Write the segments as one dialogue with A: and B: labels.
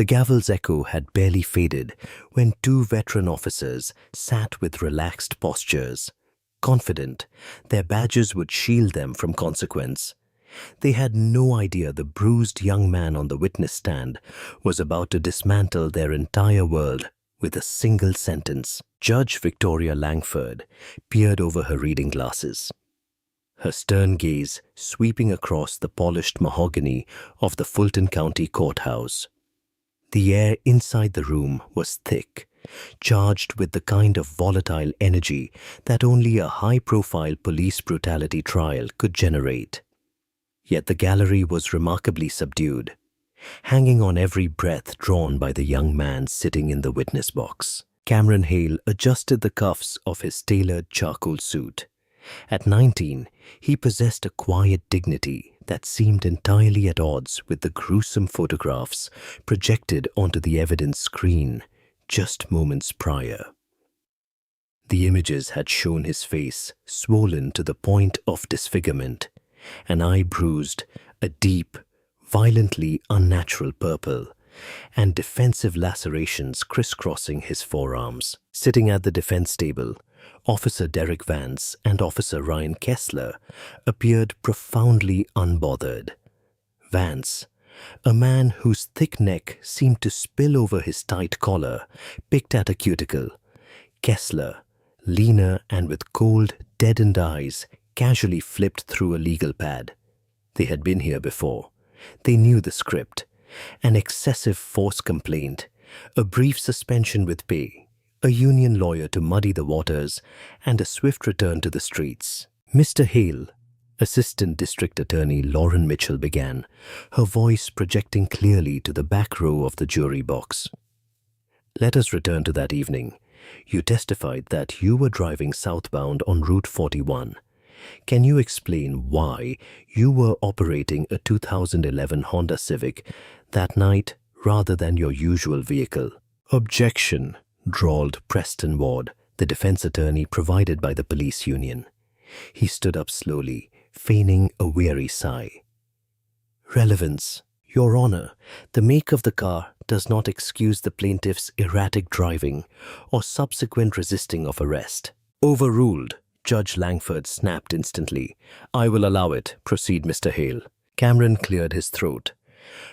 A: The gavel's echo had barely faded when two veteran officers sat with relaxed postures, confident their badges would shield them from consequence. They had no idea the bruised young man on the witness stand was about to dismantle their entire world with a single sentence. Judge Victoria Langford peered over her reading glasses, her stern gaze sweeping across the polished mahogany of the Fulton County Courthouse. The air inside the room was thick, charged with the kind of volatile energy that only a high-profile police brutality trial could generate. Yet the gallery was remarkably subdued, hanging on every breath drawn by the young man sitting in the witness box. Cameron Hale adjusted the cuffs of his tailored charcoal suit. At 19, he possessed a quiet dignity that seemed entirely at odds with the gruesome photographs projected onto the evidence screen just moments prior. The images had shown his face swollen to the point of disfigurement, an eye bruised, a deep, violently unnatural purple, and defensive lacerations crisscrossing his forearms. Sitting at the defense table, Officer Derek Vance and Officer Ryan Kessler appeared profoundly unbothered. Vance, a man whose thick neck seemed to spill over his tight collar, picked at a cuticle. Kessler, leaner and with cold, deadened eyes, casually flipped through a legal pad. They had been here before. They knew the script. An excessive force complaint, a brief suspension with pay, a union lawyer to muddy the waters, and a swift return to the streets. Mr. Hale, Assistant District Attorney Lauren Mitchell began, her voice projecting clearly to the back row of the jury box. Let us return to that evening. You testified that you were driving southbound on Route 41. Can you explain why you were operating a 2011 Honda Civic that night rather than your usual vehicle? Objection, drawled Preston Ward, the defense attorney provided by the police union. He stood up slowly, feigning a weary sigh. Relevance. Your Honor, the make of the car does not excuse the plaintiff's erratic driving or subsequent resisting of arrest. Overruled. Judge Langford snapped instantly. I will allow it. Proceed, Mr. Hale. Cameron cleared his throat.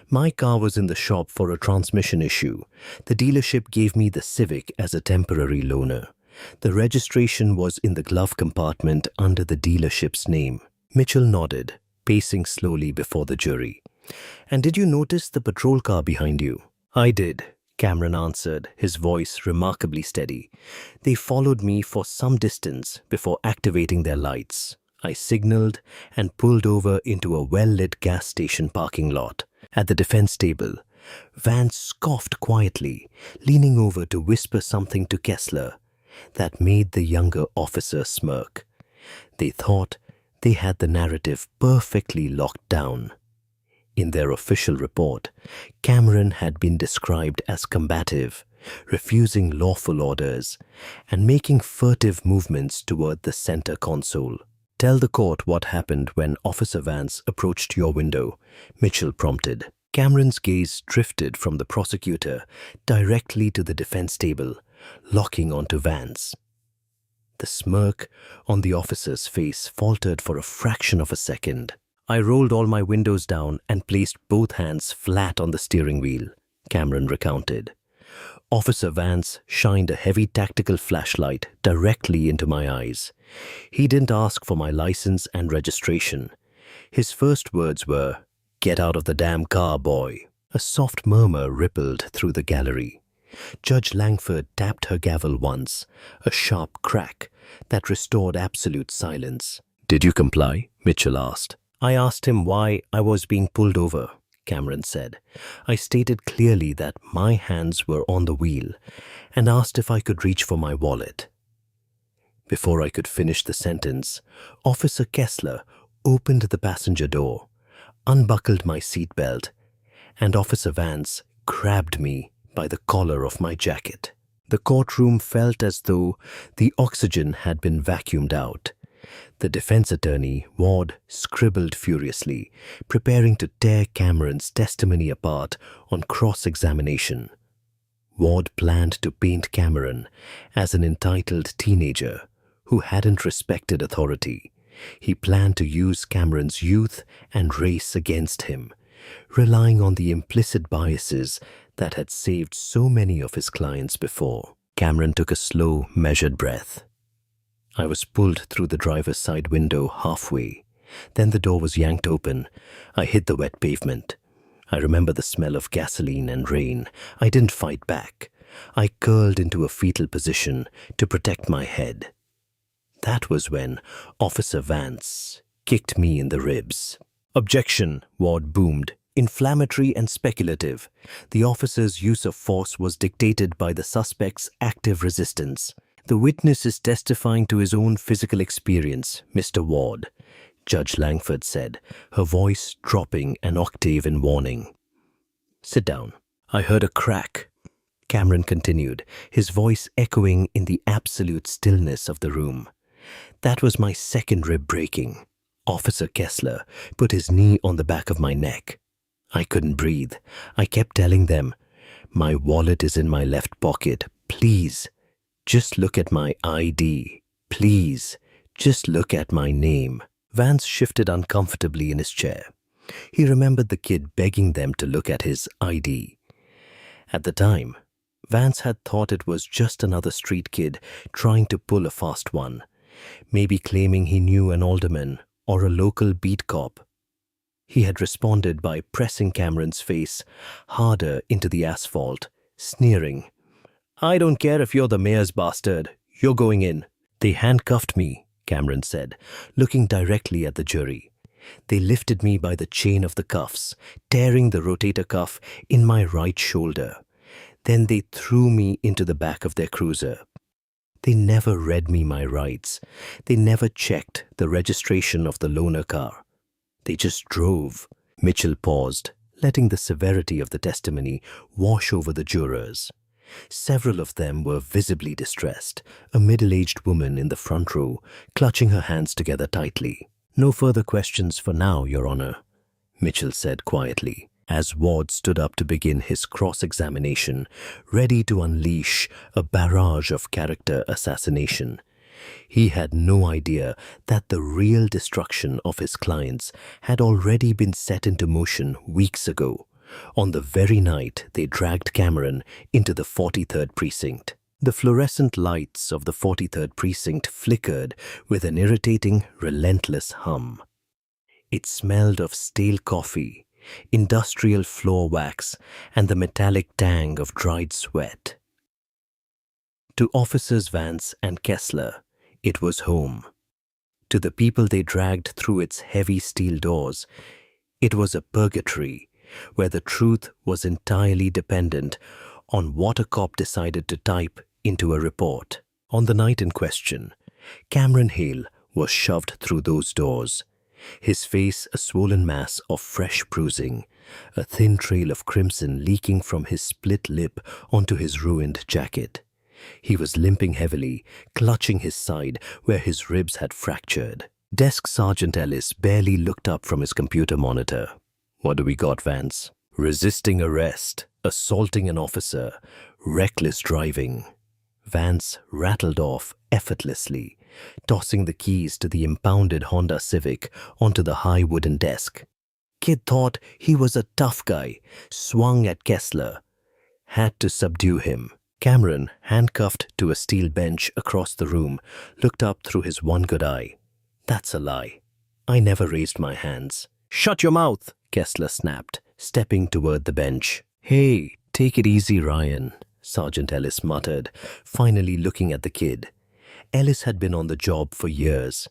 A: My car was in the shop for a transmission issue. The dealership gave me the Civic as a temporary loaner. The registration was in the glove compartment under the dealership's name. Mitchell nodded, pacing slowly before the jury. And did you notice the patrol car behind you? I did, Cameron answered, his voice remarkably steady. They followed me for some distance before activating their lights. I signaled and pulled over into a well-lit gas station parking lot. At the defense table, Vance scoffed quietly, leaning over to whisper something to Kessler that made the younger officer smirk. They thought they had the narrative perfectly locked down. In their official report, Cameron had been described as combative, refusing lawful orders, and making furtive movements toward the center console. Tell the court what happened when Officer Vance approached your window, Mitchell prompted. Cameron's gaze drifted from the prosecutor directly to the defense table, locking onto Vance. The smirk on the officer's face faltered for a fraction of a second. I rolled all my windows down and placed both hands flat on the steering wheel, Cameron recounted. Officer Vance shined a heavy tactical flashlight directly into my eyes. He didn't ask for my license and registration. His first words were, "Get out of the damn car, boy." A soft murmur rippled through the gallery. Judge Langford tapped her gavel once, a sharp crack that restored absolute silence. Did you comply? Mitchell asked. I asked him why I was being pulled over, Cameron said. I stated clearly that my hands were on the wheel and asked if I could reach for my wallet. Before I could finish the sentence, Officer Kessler opened the passenger door, unbuckled my seatbelt, and Officer Vance grabbed me by the collar of my jacket. The courtroom felt as though the oxygen had been vacuumed out. The defense attorney, Ward, scribbled furiously, preparing to tear Cameron's testimony apart on cross-examination. Ward planned to paint Cameron as an entitled teenager who hadn't respected authority. He planned to use Cameron's youth and race against him, relying on the implicit biases that had saved so many of his clients before. Cameron took a slow, measured breath. I was pulled through the driver's side window halfway. Then the door was yanked open. I hit the wet pavement. I remember the smell of gasoline and rain. I didn't fight back. I curled into a fetal position to protect my head. That was when Officer Vance kicked me in the ribs. "Objection," Ward boomed. "Inflammatory and speculative. The officer's use of force was dictated by the suspect's active resistance. The witness is testifying to his own physical experience, Mr. Ward," Judge Langford said, her voice dropping an octave in warning. "Sit down." I heard a crack. Cameron continued, his voice echoing in the absolute stillness of the room. That was my second rib breaking. Officer Kessler put his knee on the back of my neck. I couldn't breathe. I kept telling them, "My wallet is in my left pocket. Please, just look at my ID. Please, just look at my name." Vance shifted uncomfortably in his chair. He remembered the kid begging them to look at his ID. At the time, Vance had thought it was just another street kid trying to pull a fast one, maybe claiming he knew an alderman or a local beat cop. He had responded by pressing Cameron's face harder into the asphalt, sneering, "I don't care if you're the mayor's bastard. You're going in." "They handcuffed me," Cameron said, looking directly at the jury. "They lifted me by the chain of the cuffs, tearing the rotator cuff in my right shoulder. Then they threw me into the back of their cruiser. They never read me my rights. They never checked the registration of the loaner car. They just drove." Mitchell paused, letting the severity of the testimony wash over the jurors. Several of them were visibly distressed, a middle-aged woman in the front row, clutching her hands together tightly. "No further questions for now, Your Honor," Mitchell said quietly, as Ward stood up to begin his cross-examination, ready to unleash a barrage of character assassination. He had no idea that the real destruction of his clients had already been set into motion weeks ago, on the very night they dragged Cameron into the 43rd Precinct. The fluorescent lights of the 43rd Precinct flickered with an irritating, relentless hum. It smelled of stale coffee, industrial floor wax, and the metallic tang of dried sweat. To Officers Vance and Kessler, it was home. To the people they dragged through its heavy steel doors, it was a purgatory where the truth was entirely dependent on what a cop decided to type into a report. On the night in question, Cameron Hale was shoved through those doors, his face a swollen mass of fresh bruising, a thin trail of crimson leaking from his split lip onto his ruined jacket. He was limping heavily, clutching his side where his ribs had fractured. Desk Sergeant Ellis barely looked up from his computer monitor. "What do we got, Vance?" "Resisting arrest, assaulting an officer, reckless driving." Vance rattled off effortlessly, tossing the keys to the impounded Honda Civic onto the high wooden desk. Kid thought he was a tough guy, swung at Kessler. Had to subdue him. Cameron, handcuffed to a steel bench across the room, looked up through his one good eye. "That's a lie. I never raised my hands." "Shut your mouth," Kessler snapped, stepping toward the bench. "Hey, take it easy, Ryan," Sergeant Ellis muttered, finally looking at the kid. Ellis had been on the job for years.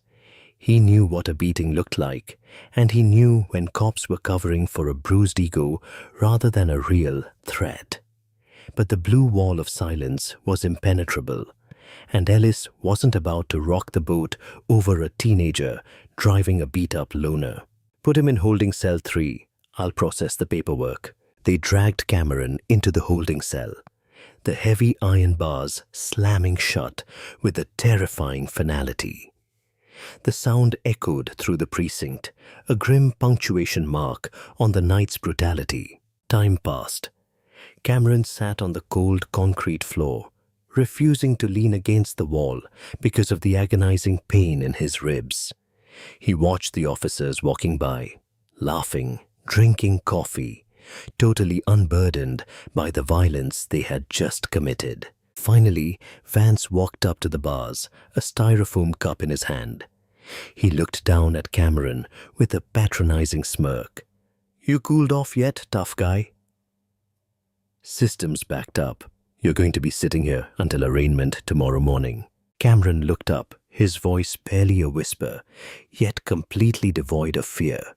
A: He knew what a beating looked like, and he knew when cops were covering for a bruised ego rather than a real threat. But the blue wall of silence was impenetrable, and Ellis wasn't about to rock the boat over a teenager driving a beat-up loner. "Put him in holding cell 3. I'll process the paperwork." They dragged Cameron into the holding cell, the heavy iron bars slamming shut with a terrifying finality. The sound echoed through the precinct, a grim punctuation mark on the night's brutality. Time passed. Cameron sat on the cold concrete floor, refusing to lean against the wall because of the agonizing pain in his ribs. He watched the officers walking by, laughing, drinking coffee, totally unburdened by the violence they had just committed. Finally, Vance walked up to the bars, a styrofoam cup in his hand. He looked down at Cameron with a patronizing smirk. "You cooled off yet, tough guy?" "Systems backed up. You're going to be sitting here until arraignment tomorrow morning." Cameron looked up, his voice barely a whisper, yet completely devoid of fear.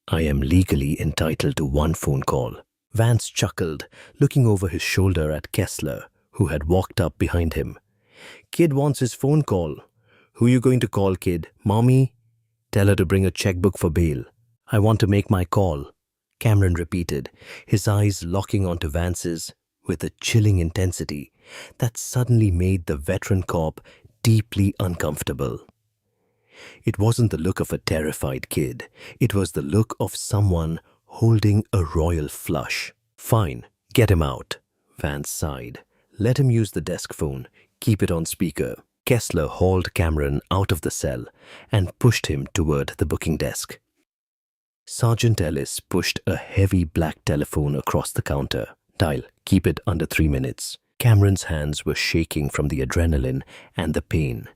A: "I am legally entitled to one phone call." Vance chuckled, looking over his shoulder at Kessler, who had walked up behind him. "Kid wants his phone call. Who you going to call, kid? Mommy? Tell her to bring a checkbook for bail." "I want to make my call," Cameron repeated, his eyes locking onto Vance's with a chilling intensity that suddenly made the veteran cop deeply uncomfortable. It wasn't the look of a terrified kid. It was the look of someone holding a royal flush. "Fine, get him out," Vance sighed. "Let him use the desk phone. Keep it on speaker." Kessler hauled Cameron out of the cell and pushed him toward the booking desk. Sergeant Ellis pushed a heavy black telephone across the counter. "Dial, keep it under 3 minutes." Cameron's hands were shaking from the adrenaline and the pain,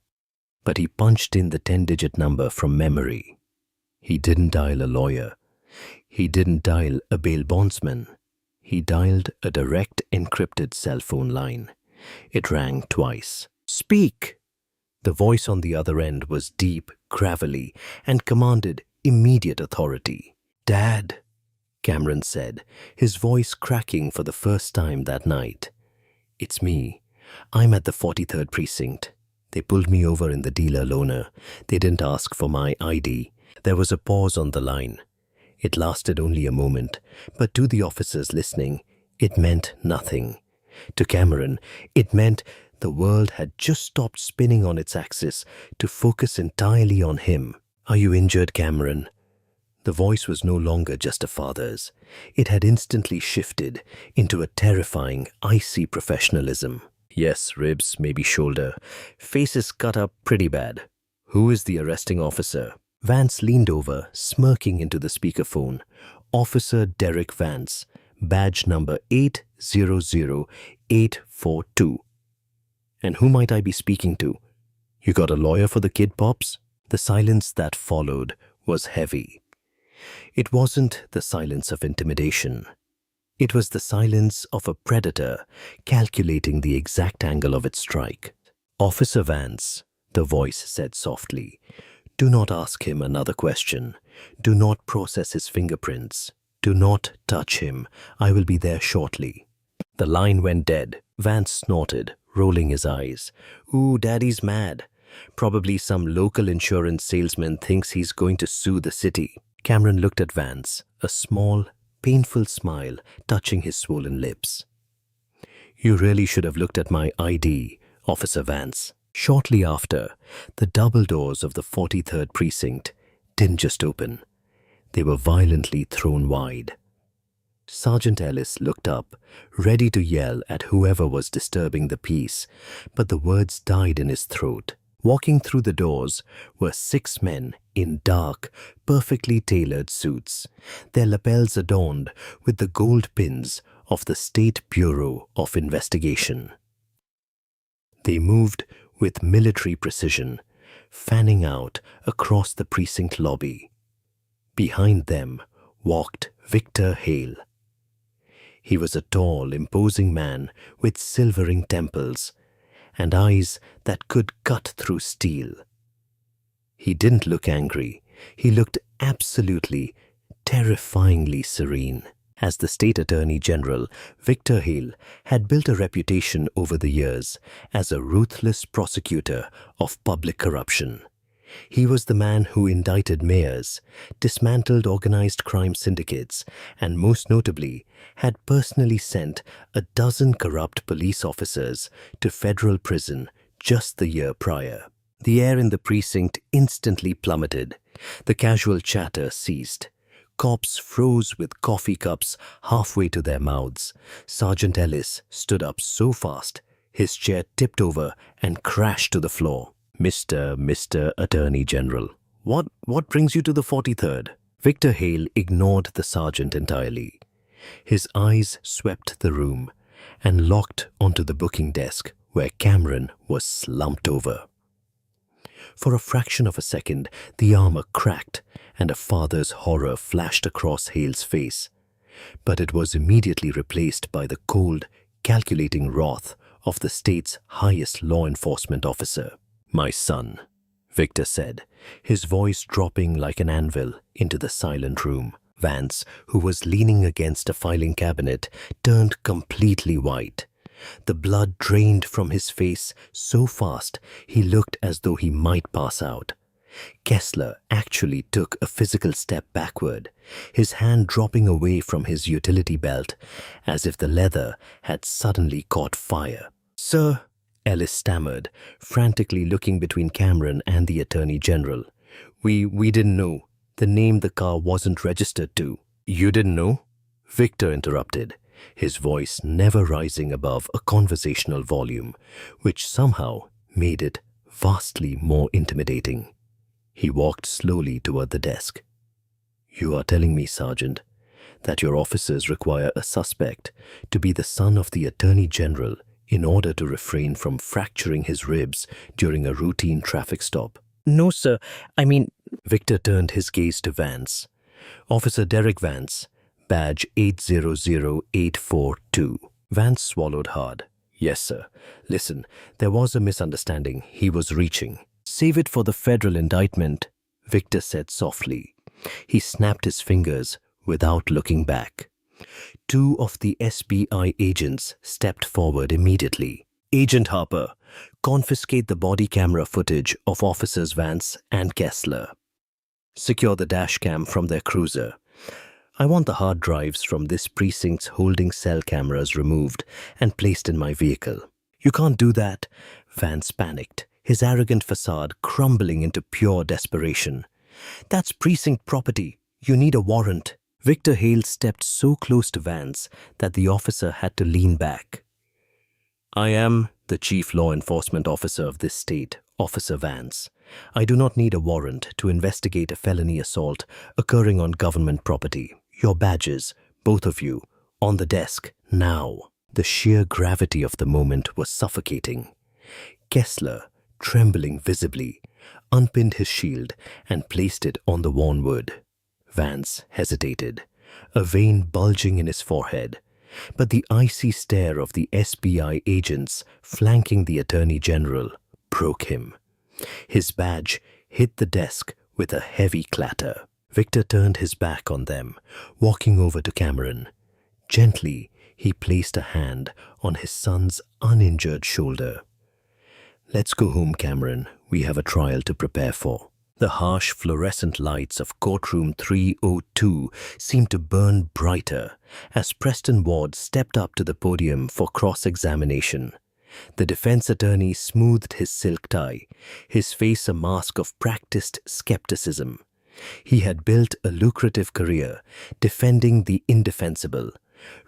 A: but he punched in the 10-digit number from memory. He didn't dial a lawyer. He didn't dial a bail bondsman. He dialed a direct encrypted cell phone line. It rang twice. "Speak!" The voice on the other end was deep, gravelly, and commanded immediate authority. "Dad," Cameron said, his voice cracking for the first time that night. "It's me. I'm at the 43rd precinct. They pulled me over in the dealer loaner. They didn't ask for my ID." There was a pause on the line. It lasted only a moment, but to the officers listening, it meant nothing. To Cameron, it meant the world had just stopped spinning on its axis to focus entirely on him. "Are you injured, Cameron?" The voice was no longer just a father's. It had instantly shifted into a terrifying, icy professionalism. "Yes, ribs, maybe shoulder. Face is cut up pretty bad." "Who is the arresting officer?" Vance leaned over, smirking into the speakerphone. "Officer Derek Vance, badge number 800842. "And who might I be speaking to? You got a lawyer for the kid, Pops?" The silence that followed was heavy. It wasn't the silence of intimidation. It was the silence of a predator calculating the exact angle of its strike. "Officer Vance," the voice said softly, "do not ask him another question. Do not process his fingerprints. Do not touch him. I will be there shortly." The line went dead. Vance snorted, rolling his eyes. "Ooh, Daddy's mad. Probably some local insurance salesman thinks he's going to sue the city." Cameron looked at Vance, a small, painful smile touching his swollen lips. "You really should have looked at my ID, Officer Vance." Shortly after, the double doors of the 43rd precinct didn't just open. They were violently thrown wide. Sergeant Ellis looked up, ready to yell at whoever was disturbing the peace, but the words died in his throat. Walking through the doors were 6 men in dark, perfectly tailored suits, their lapels adorned with the gold pins of the State Bureau of Investigation. They moved with military precision, fanning out across the precinct lobby. Behind them walked Victor Hale. He was a tall, imposing man with silvering temples and eyes that could cut through steel. He didn't look angry. He looked absolutely, terrifyingly serene. As the State Attorney General, Victor Hale had built a reputation over the years as a ruthless prosecutor of public corruption. He was the man who indicted mayors, dismantled organized crime syndicates, and most notably, had personally sent a dozen corrupt police officers to federal prison just the year prior. The air in the precinct instantly plummeted. The casual chatter ceased. Cops froze with coffee cups halfway to their mouths. Sergeant Ellis stood up so fast, his chair tipped over and crashed to the floor. Mr. Attorney General, what brings you to the 43rd? Victor Hale ignored the sergeant entirely. His eyes swept the room and locked onto the booking desk where Cameron was slumped over. For a fraction of a second, the armor cracked and a father's horror flashed across Hale's face. But it was immediately replaced by the cold, calculating wrath of the state's highest law enforcement officer. "My son," Victor said, his voice dropping like an anvil into the silent room. Vance, who was leaning against a filing cabinet, turned completely white. The blood drained from his face so fast he looked as though he might pass out. Kessler actually took a physical step backward, his hand dropping away from his utility belt as if the leather had suddenly caught fire. "Sir," Ellis stammered, frantically looking between Cameron and the Attorney General. We didn't know. The name the car wasn't registered to." "You didn't know?" Victor interrupted, his voice never rising above a conversational volume, which somehow made it vastly more intimidating. He walked slowly toward the desk. "You are telling me, Sergeant, that your officers require a suspect to be the son of the Attorney General in order to refrain from fracturing his ribs during a routine traffic stop?"
B: "No, sir. I mean..."
A: Victor turned his gaze to Vance. "Officer Derek Vance, badge 800842. Vance swallowed hard. "Yes, sir. Listen, there was a misunderstanding. He was reaching." "Save it for the federal indictment," Victor said softly. He snapped his fingers without looking back. Two of the SBI agents stepped forward immediately. "Agent Harper, confiscate the body camera footage of Officers Vance and Kessler. Secure the dash cam from their cruiser. I want the hard drives from this precinct's holding cell cameras removed and placed in my vehicle." "You can't do that," Vance panicked, his arrogant facade crumbling into pure desperation. "That's precinct property. You need a warrant." Victor Hale stepped so close to Vance that the officer had to lean back. "I am the chief law enforcement officer of this state, Officer Vance. I do not need a warrant to investigate a felony assault occurring on government property. Your badges, both of you, on the desk, now." The sheer gravity of the moment was suffocating. Kessler, trembling visibly, unpinned his shield and placed it on the worn wood. Vance hesitated, a vein bulging in his forehead, but the icy stare of the SBI agents flanking the Attorney General broke him. His badge hit the desk with a heavy clatter. Victor turned his back on them, walking over to Cameron. Gently, he placed a hand on his son's uninjured shoulder. "Let's go home, Cameron. We have a trial to prepare for." The harsh fluorescent lights of courtroom 302 seemed to burn brighter as Preston Ward stepped up to the podium for cross-examination. The defense attorney smoothed his silk tie, his face a mask of practiced skepticism. He had built a lucrative career defending the indefensible,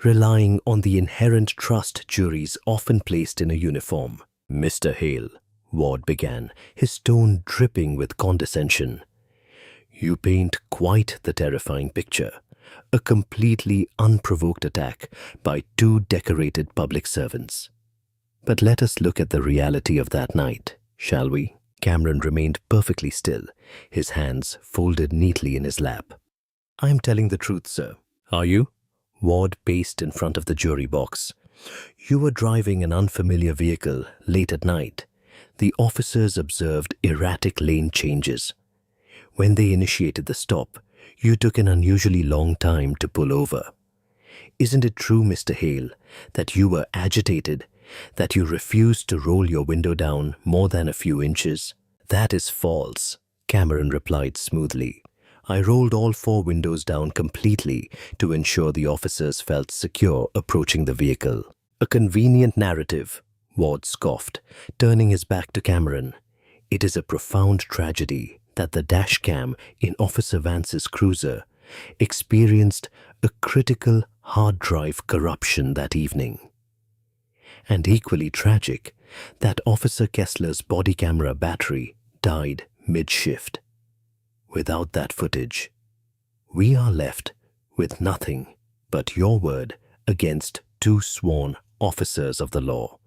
A: relying on the inherent trust juries often placed in a uniform. "Mr. Hale," Ward began, his tone dripping with condescension, "you paint quite the terrifying picture. A completely unprovoked attack by two decorated public servants. But let us look at the reality of that night, shall we?" Cameron remained perfectly still, his hands folded neatly in his lap. "I'm telling the truth, sir." "Are you?" Ward paced in front of the jury box. "You were driving an unfamiliar vehicle late at night. The officers observed erratic lane changes. When they initiated the stop, you took an unusually long time to pull over. Isn't it true, Mr. Hale, that you were agitated, that you refused to roll your window down more than a few inches?" "That is false," Cameron replied smoothly. "I rolled all four windows down completely to ensure the officers felt secure approaching the vehicle." "A convenient narrative," Ward scoffed, turning his back to Cameron. It is a profound tragedy that the dashcam in Officer Vance's cruiser experienced a critical hard drive corruption that evening. And equally tragic that Officer Kessler's body camera battery died mid-shift. Without that footage, we are left with nothing but your word against two sworn officers of the law,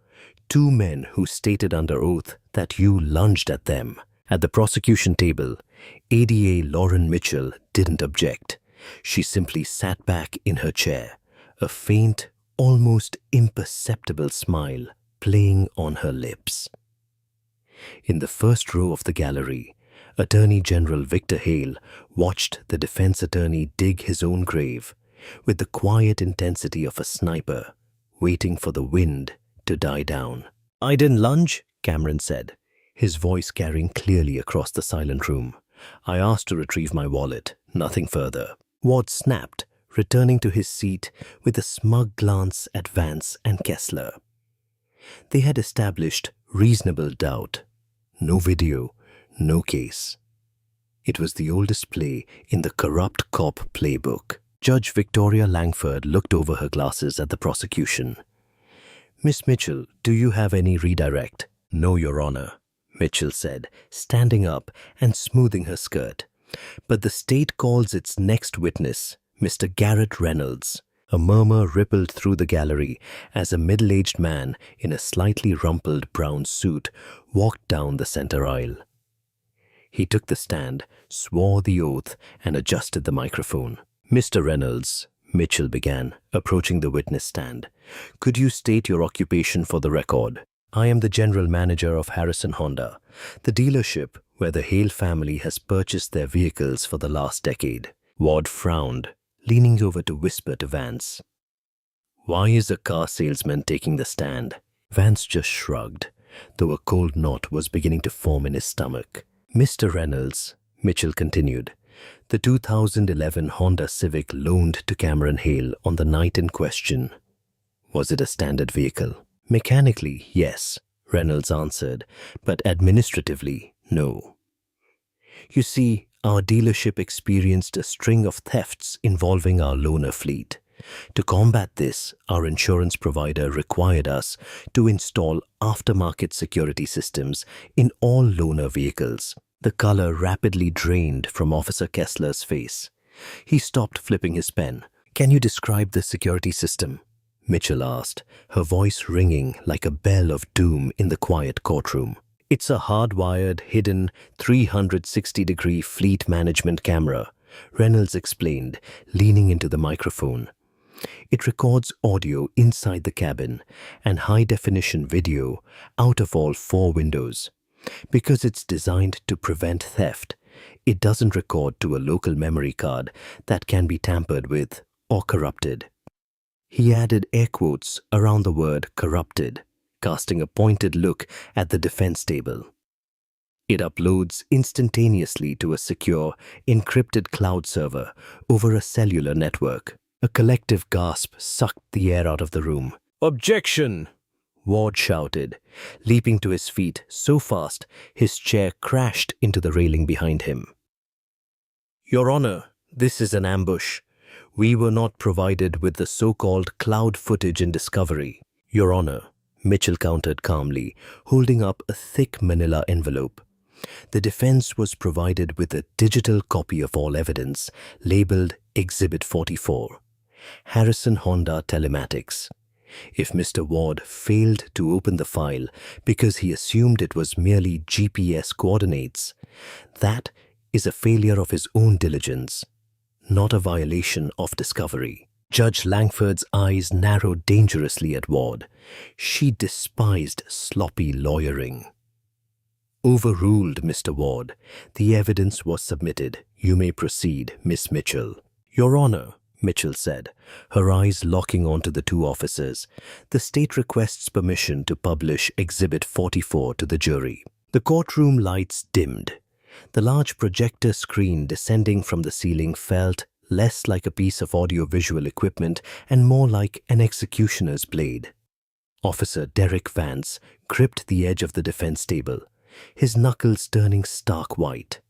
A: two men who stated under oath that you lunged at them. At the prosecution table, ADA Lauren Mitchell didn't object. She simply sat back in her chair, a faint, almost imperceptible smile playing on her lips. In the first row of the gallery, Attorney General Victor Hale watched the defense attorney dig his own grave with the quiet intensity of a sniper, waiting for the wind to die down. "I didn't lunge," Cameron said, his voice carrying clearly across the silent room. "I asked to retrieve my wallet, nothing further." Ward snapped, returning to his seat with a smug glance at Vance and Kessler. They had established reasonable doubt. No video, no case. It was the oldest play in the corrupt cop playbook. Judge Victoria Langford looked over her glasses at the prosecution. "Miss Mitchell, do you have any redirect?" "No, Your Honor," Mitchell said, standing up and smoothing her skirt. "But the state calls its next witness, Mr. Garrett Reynolds." A murmur rippled through the gallery as a middle-aged man in a slightly rumpled brown suit walked down the center aisle. He took the stand, swore the oath, and adjusted the microphone. "Mr. Reynolds," Mitchell began, approaching the witness stand, "could you state your occupation for the record?" "I am the general manager of Harrison Honda, the dealership where the Hale family has purchased their vehicles for the last decade." Ward frowned, leaning over to whisper to Vance. "Why is a car salesman taking the stand?" Vance just shrugged, though a cold knot was beginning to form in his stomach. "Mr. Reynolds," Mitchell continued, "the 2011 Honda Civic loaned to Cameron Hale on the night in question. Was it a standard vehicle?" "Mechanically, yes," Reynolds answered, "but administratively, no. You see, our dealership experienced a string of thefts involving our loaner fleet. To combat this, our insurance provider required us to install aftermarket security systems in all loaner vehicles." The color rapidly drained from Officer Kessler's face. He stopped flipping his pen. "Can you describe the security system?" Mitchell asked, her voice ringing like a bell of doom in the quiet courtroom. "It's a hardwired, hidden, 360-degree fleet management camera," Reynolds explained, leaning into the microphone. "It records audio inside the cabin and high-definition video out of all 4 windows. Because it's designed to prevent theft, it doesn't record to a local memory card that can be tampered with or corrupted." He added air quotes around the word corrupted, casting a pointed look at the defense table. "It uploads instantaneously to a secure, encrypted cloud server over a cellular network." A collective gasp sucked the air out of the room. "Objection!" Ward shouted, leaping to his feet so fast his chair crashed into the railing behind him. "Your Honor, this is an ambush. We were not provided with the so-called cloud footage in discovery." "Your Honor," Mitchell countered calmly, holding up a thick manila envelope. "The defense was provided with a digital copy of all evidence, labeled Exhibit 44, Harrison Honda Telematics. If Mr. Ward failed to open the file because he assumed it was merely GPS coordinates, that is a failure of his own diligence, not a violation of discovery." Judge Langford's eyes narrowed dangerously at Ward. She despised sloppy lawyering. "Overruled, Mr. Ward. The evidence was submitted. You may proceed, Miss Mitchell." "Your Honor," Mitchell said, her eyes locking onto the 2 officers, "the state requests permission to publish Exhibit 44 to the jury." The courtroom lights dimmed. The large projector screen descending from the ceiling felt less like a piece of audio-visual equipment and more like an executioner's blade. Officer Derek Vance gripped the edge of the defense table, his knuckles turning stark white.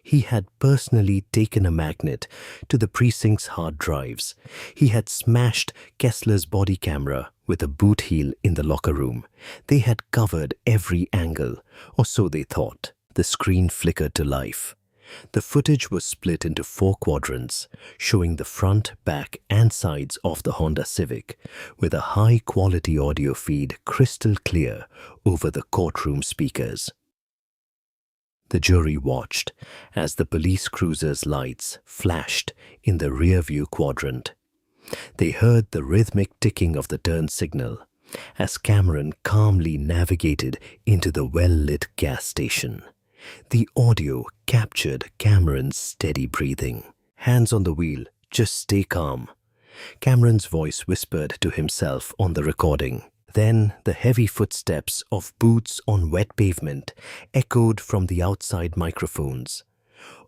A: He had personally taken a magnet to the precinct's hard drives. He had smashed Kessler's body camera with a boot heel in the locker room. They had covered every angle, or so they thought. The screen flickered to life. The footage was split into 4 quadrants, showing the front, back, and sides of the Honda Civic, with a high-quality audio feed crystal clear over the courtroom speakers. The jury watched as the police cruiser's lights flashed in the rear-view quadrant. They heard the rhythmic ticking of the turn signal as Cameron calmly navigated into the well-lit gas station. The audio captured Cameron's steady breathing. "Hands on the wheel, just stay calm," Cameron's voice whispered to himself on the recording. Then the heavy footsteps of boots on wet pavement echoed from the outside microphones.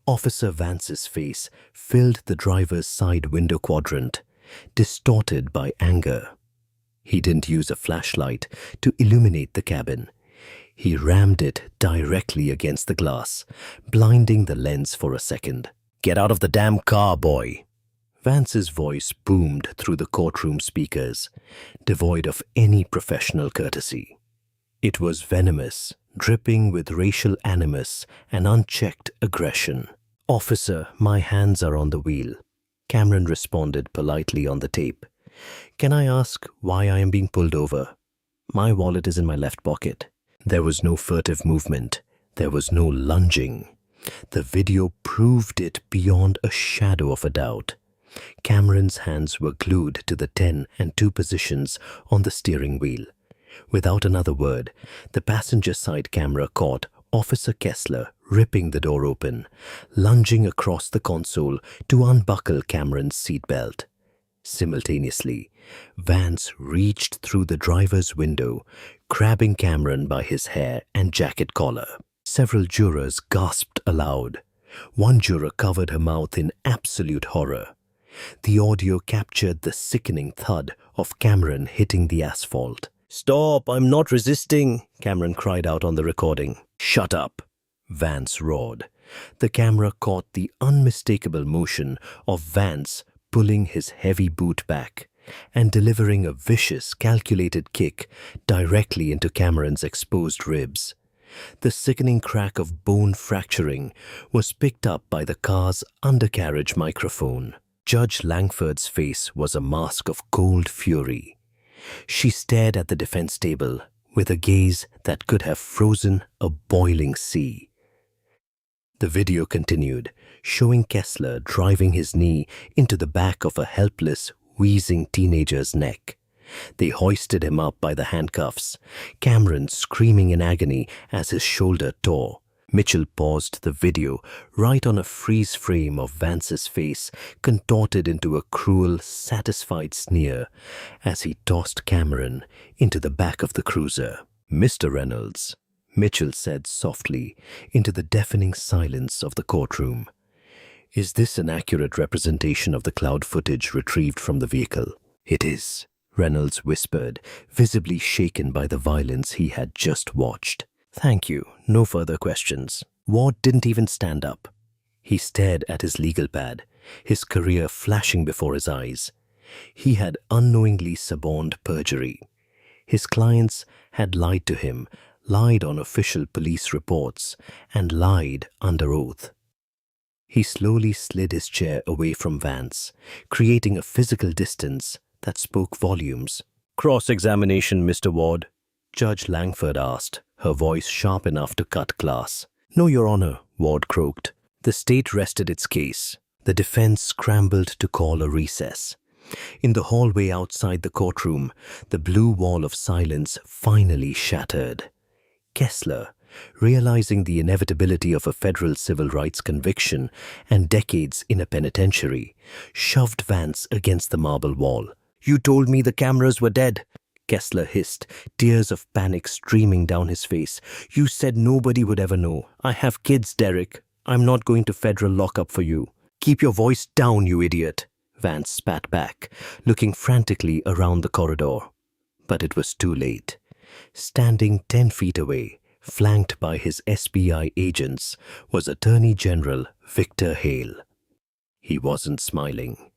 A: Officer Vance's face filled the driver's side window quadrant, distorted by anger. He didn't use a flashlight to illuminate the cabin. He rammed it directly against the glass, blinding the lens for a second. "Get out of the damn car, boy!" Vance's voice boomed through the courtroom speakers, devoid of any professional courtesy. It was venomous, dripping with racial animus and unchecked aggression. "Officer, my hands are on the wheel," Cameron responded politely on the tape. "Can I ask why I am being pulled over? My wallet is in my left pocket." There was no furtive movement. There was no lunging. The video proved it beyond a shadow of a doubt. Cameron's hands were glued to the 10 and 2 positions on the steering wheel. Without another word, the passenger side camera caught Officer Kessler ripping the door open, lunging across the console to unbuckle Cameron's seatbelt. Simultaneously, Vance reached through the driver's window, grabbing Cameron by his hair and jacket collar. Several jurors gasped aloud. One juror covered her mouth in absolute horror. The audio captured the sickening thud of Cameron hitting the asphalt. "Stop, I'm not resisting," Cameron cried out on the recording. "Shut up," Vance roared. The camera caught the unmistakable motion of Vance pulling his heavy boot back and delivering a vicious, calculated kick directly into Cameron's exposed ribs. The sickening crack of bone fracturing was picked up by the car's undercarriage microphone. Judge Langford's face was a mask of cold fury. She stared at the defense table with a gaze that could have frozen a boiling sea. The video continued, showing Kessler driving his knee into the back of a helpless, wheezing teenager's neck. They hoisted him up by the handcuffs, Cameron screaming in agony as his shoulder tore. Mitchell paused the video right on a freeze frame of Vance's face, contorted into a cruel, satisfied sneer as he tossed Cameron into the back of the cruiser. "Mr. Reynolds," Mitchell said softly into the deafening silence of the courtroom, "is this an accurate representation of the cloud footage retrieved from the vehicle?" "It is," Reynolds whispered, visibly shaken by the violence he had just watched. "Thank you. No further questions." Ward didn't even stand up. He stared at his legal pad, his career flashing before his eyes. He had unknowingly suborned perjury. His clients had lied to him, lied on official police reports, and lied under oath. He slowly slid his chair away from Vance, creating a physical distance that spoke volumes. "Cross-examination, Mr. Ward," Judge Langford asked, her voice sharp enough to cut glass. "No, Your Honor," Ward croaked. The state rested its case. The defense scrambled to call a recess. In the hallway outside the courtroom, the blue wall of silence finally shattered. Kessler, realizing the inevitability of a federal civil rights conviction and decades in a penitentiary, shoved Vance against the marble wall. "You told me the cameras were dead," Kessler hissed, tears of panic streaming down his face. "You said nobody would ever know. I have kids, Derek. I'm not going to federal lockup for you." "Keep your voice down, you idiot," Vance spat back, looking frantically around the corridor. But it was too late. Standing 10 feet away, flanked by his SBI agents, was Attorney General Victor Hale. He wasn't smiling.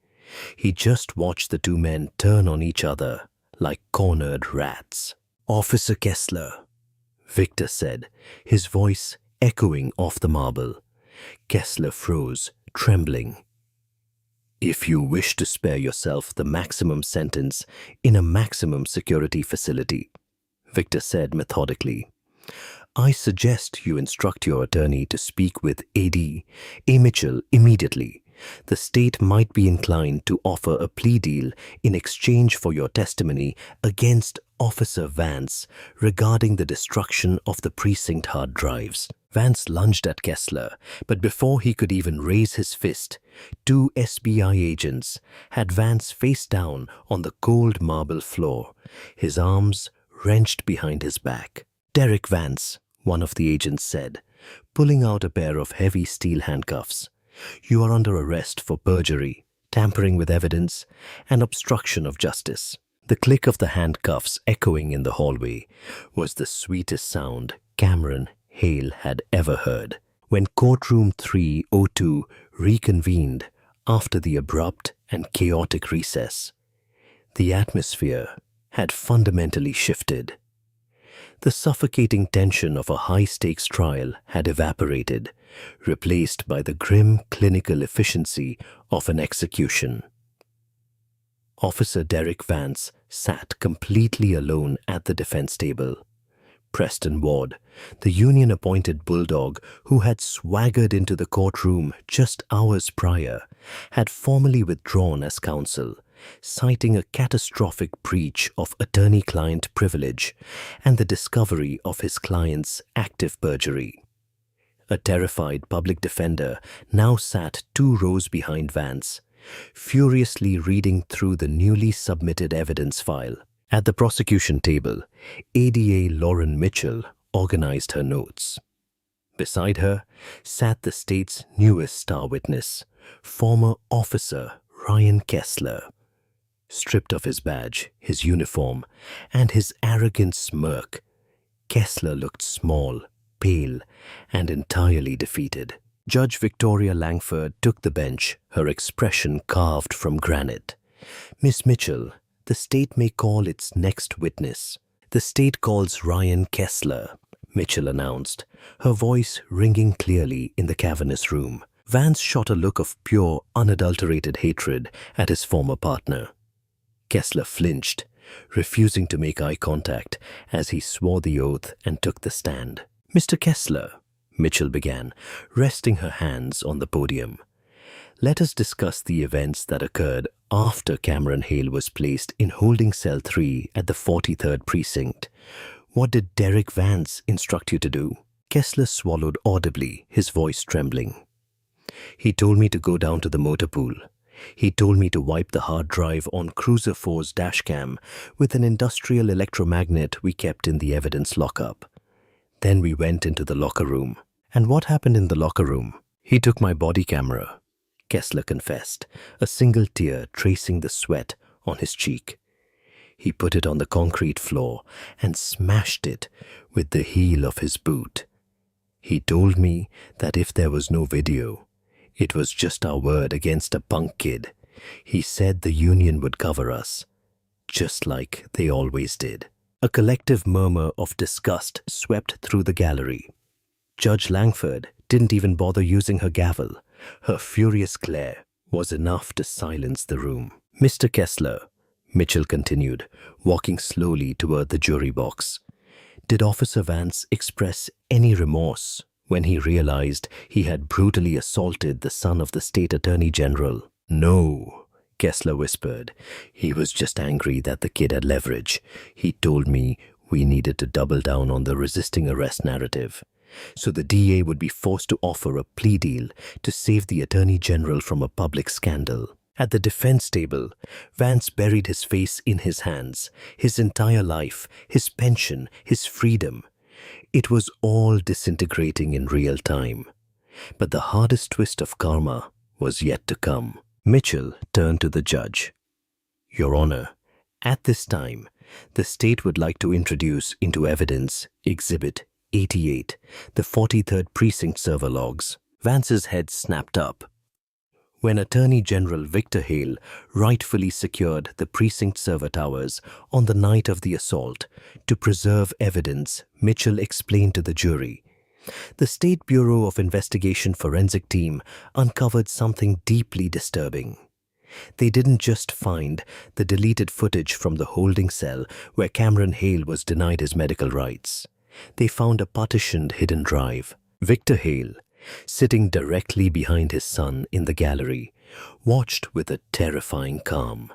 A: He just watched the two men turn on each other like cornered rats. "Officer Kessler," Victor said, his voice echoing off the marble. Kessler froze, trembling. "If you wish to spare yourself the maximum sentence in a maximum security facility," Victor said methodically, "I suggest you instruct your attorney to speak with A. Mitchell immediately. The state might be inclined to offer a plea deal in exchange for your testimony against Officer Vance regarding the destruction of the precinct hard drives." Vance lunged at Kessler, but before he could even raise his fist, two SBI agents had Vance face down on the cold marble floor, his arms wrenched behind his back. "Derek Vance," one of the agents said, pulling out a pair of heavy steel handcuffs. "You are under arrest for perjury, tampering with evidence, and obstruction of justice." The click of the handcuffs echoing in the hallway was the sweetest sound Cameron Hale had ever heard. When courtroom 302 reconvened after the abrupt and chaotic recess, the atmosphere had fundamentally shifted. The suffocating tension of a high-stakes trial had evaporated, replaced by the grim clinical efficiency of an execution. Officer Derek Vance sat completely alone at the defense table. Preston Ward, the union-appointed bulldog who had swaggered into the courtroom just hours prior, had formally withdrawn as counsel, citing a catastrophic breach of attorney-client privilege and the discovery of his client's active perjury. A terrified public defender now sat 2 rows behind Vance, furiously reading through the newly submitted evidence file. At the prosecution table, ADA Lauren Mitchell organized her notes. Beside her sat the state's newest star witness, former officer Ryan Kessler. Stripped of his badge, his uniform, and his arrogant smirk, Kessler looked small, pale, and entirely defeated. Judge Victoria Langford took the bench, her expression carved from granite. "Miss Mitchell, the state may call its next witness." "The state calls Ryan Kessler," Mitchell announced, her voice ringing clearly in the cavernous room. Vance shot a look of pure, unadulterated hatred at his former partner. Kessler flinched, refusing to make eye contact as he swore the oath and took the stand. "Mr. Kessler," Mitchell began, resting her hands on the podium, "let us discuss the events that occurred after Cameron Hale was placed in holding cell 3 at the 43rd precinct. What did Derek Vance instruct you to do?" Kessler swallowed audibly, his voice trembling. "He told me to go down to the motor pool. He told me to wipe the hard drive on Cruiser 4's dashcam with an industrial electromagnet we kept in the evidence lockup. Then we went into the locker room." "And what happened in the locker room?" "He took my body camera," Kessler confessed, a single tear tracing the sweat on his cheek. "He put it on the concrete floor and smashed it with the heel of his boot. He told me that if there was no video, it was just our word against a punk kid. He said the union would cover us, just like they always did." A collective murmur of disgust swept through the gallery. Judge Langford didn't even bother using her gavel. Her furious glare was enough to silence the room. "Mr. Kessler," Mitchell continued, walking slowly toward the jury box, "did Officer Vance express any remorse when he realized he had brutally assaulted the son of the state attorney general?" "No," Kessler whispered. "He was just angry that the kid had leverage. He told me we needed to double down on the resisting arrest narrative, so the DA would be forced to offer a plea deal to save the attorney general from a public scandal." At the defense table, Vance buried his face in his hands, his entire life, his pension, his freedom. It was all disintegrating in real time. But the hardest twist of karma was yet to come. Mitchell turned to the judge. "Your Honor, at this time, the state would like to introduce into evidence Exhibit 88, the 43rd Precinct server logs. Vance's head snapped up. When Attorney General Victor Hale rightfully secured the precinct server towers on the night of the assault to preserve evidence, Mitchell explained to the jury, the State Bureau of Investigation forensic team uncovered something deeply disturbing. They didn't just find the deleted footage from the holding cell where Cameron Hale was denied his medical rights. They found a partitioned hidden drive. Victor Hale, sitting directly behind his son in the gallery, watched with a terrifying calm.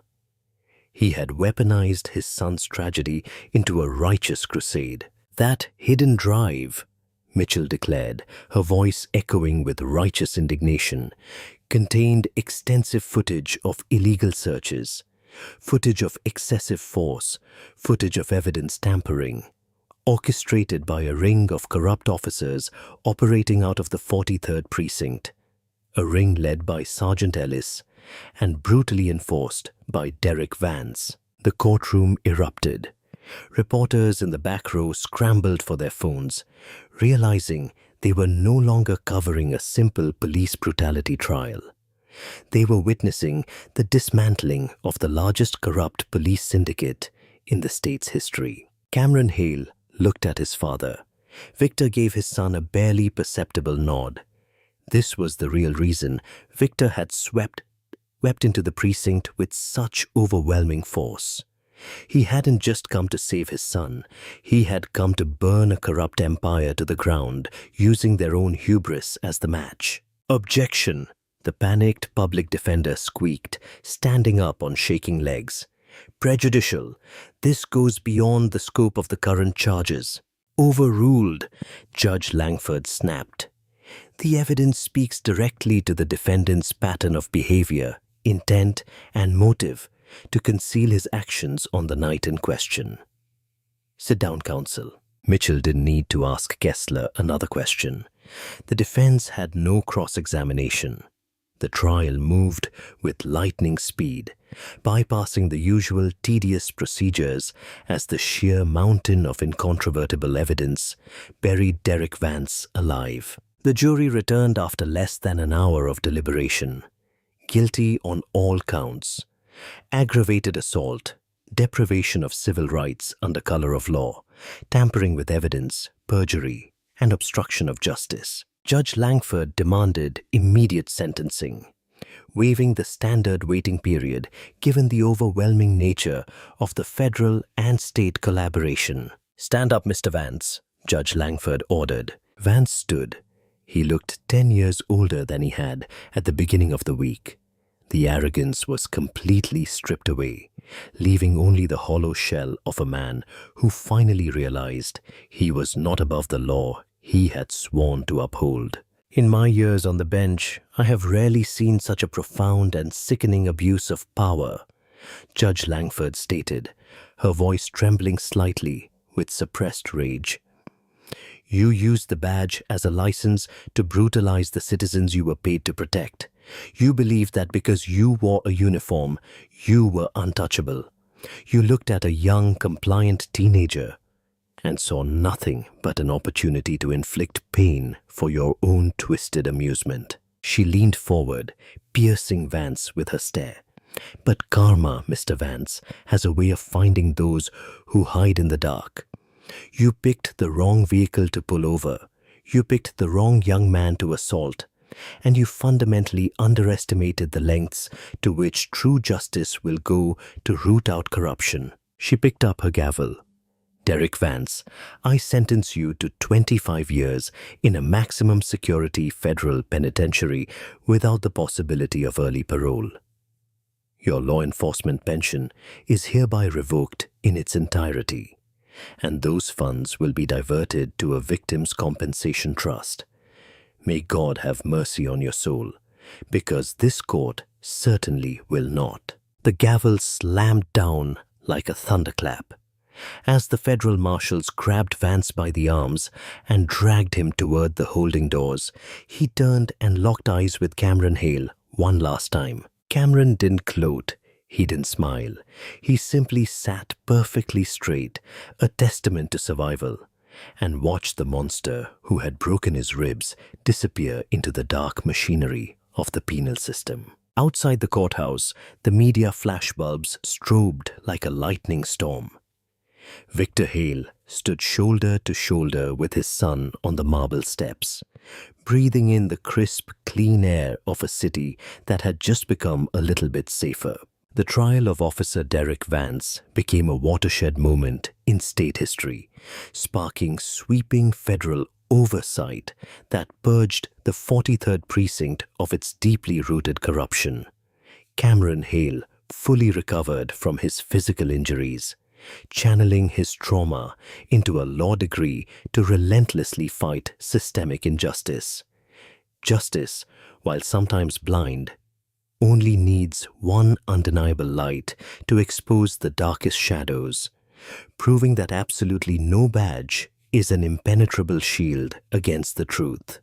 A: He had weaponized his son's tragedy into a righteous crusade. That hidden drive, Mitchell declared, her voice echoing with righteous indignation, contained extensive footage of illegal searches, footage of excessive force, footage of evidence tampering, orchestrated by a ring of corrupt officers operating out of the 43rd Precinct, a ring led by Sergeant Ellis and brutally enforced by Derek Vance. The courtroom erupted. Reporters in the back row scrambled for their phones, realizing they were no longer covering a simple police brutality trial. They were witnessing the dismantling of the largest corrupt police syndicate in the state's history. Cameron Hale looked at his father. Victor gave his son a barely perceptible nod. This was the real reason Victor had swept into the precinct with such overwhelming force. He hadn't just come to save his son. He had come to burn a corrupt empire to the ground, using their own hubris as the match. "Objection!" the panicked public defender squeaked, standing up on shaking legs. "Prejudicial. This goes beyond the scope of the current charges." "Overruled," Judge Langford snapped. "The evidence speaks directly to the defendant's pattern of behavior, intent, and motive to conceal his actions on the night in question." "Sit down, counsel." Mitchell didn't need to ask Kessler another question. The defense had no cross-examination. The trial moved with lightning speed, bypassing the usual tedious procedures as the sheer mountain of incontrovertible evidence buried Derek Vance alive. The jury returned after less than an hour of deliberation. Guilty on all counts: aggravated assault, deprivation of civil rights under color of law, tampering with evidence, perjury, and obstruction of justice. Judge Langford demanded immediate sentencing, waiving the standard waiting period given the overwhelming nature of the federal and state collaboration. "Stand up, Mr. Vance," Judge Langford ordered. Vance stood. He looked 10 years older than he had at the beginning of the week. The arrogance was completely stripped away, leaving only the hollow shell of a man who finally realized he was not above the law he had sworn to uphold. "In my years on the bench, I have rarely seen such a profound and sickening abuse of power," Judge Langford stated, her voice trembling slightly with suppressed rage. "You used the badge as a license to brutalize the citizens you were paid to protect. You believed that because you wore a uniform, you were untouchable. You looked at a young, compliant teenager and saw nothing but an opportunity to inflict pain for your own twisted amusement." She leaned forward, piercing Vance with her stare. "But karma, Mr. Vance, has a way of finding those who hide in the dark. You picked the wrong vehicle to pull over. You picked the wrong young man to assault. And you fundamentally underestimated the lengths to which true justice will go to root out corruption." She picked up her gavel. "Derek Vance, I sentence you to 25 years in a maximum security federal penitentiary without the possibility of early parole. Your law enforcement pension is hereby revoked in its entirety, and those funds will be diverted to a victims' compensation trust. May God have mercy on your soul, because this court certainly will not." The gavel slammed down like a thunderclap. As the federal marshals grabbed Vance by the arms and dragged him toward the holding doors, he turned and locked eyes with Cameron Hale one last time. Cameron didn't gloat. He didn't smile. He simply sat perfectly straight, a testament to survival. and watched the monster who had broken his ribs disappear into the dark machinery of the penal system. Outside the courthouse, the media flashbulbs strobed like a lightning storm. Victor Hale stood shoulder to shoulder with his son on the marble steps, breathing in the crisp, clean air of a city that had just become a little bit safer. The trial of Officer Derek Vance became a watershed moment in state history, sparking sweeping federal oversight that purged the 43rd precinct of its deeply rooted corruption. Cameron Hale fully recovered from his physical injuries, channeling his trauma into a law degree to relentlessly fight systemic injustice. Justice, while sometimes blind, only needs one undeniable light to expose the darkest shadows, proving that absolutely no badge is an impenetrable shield against the truth.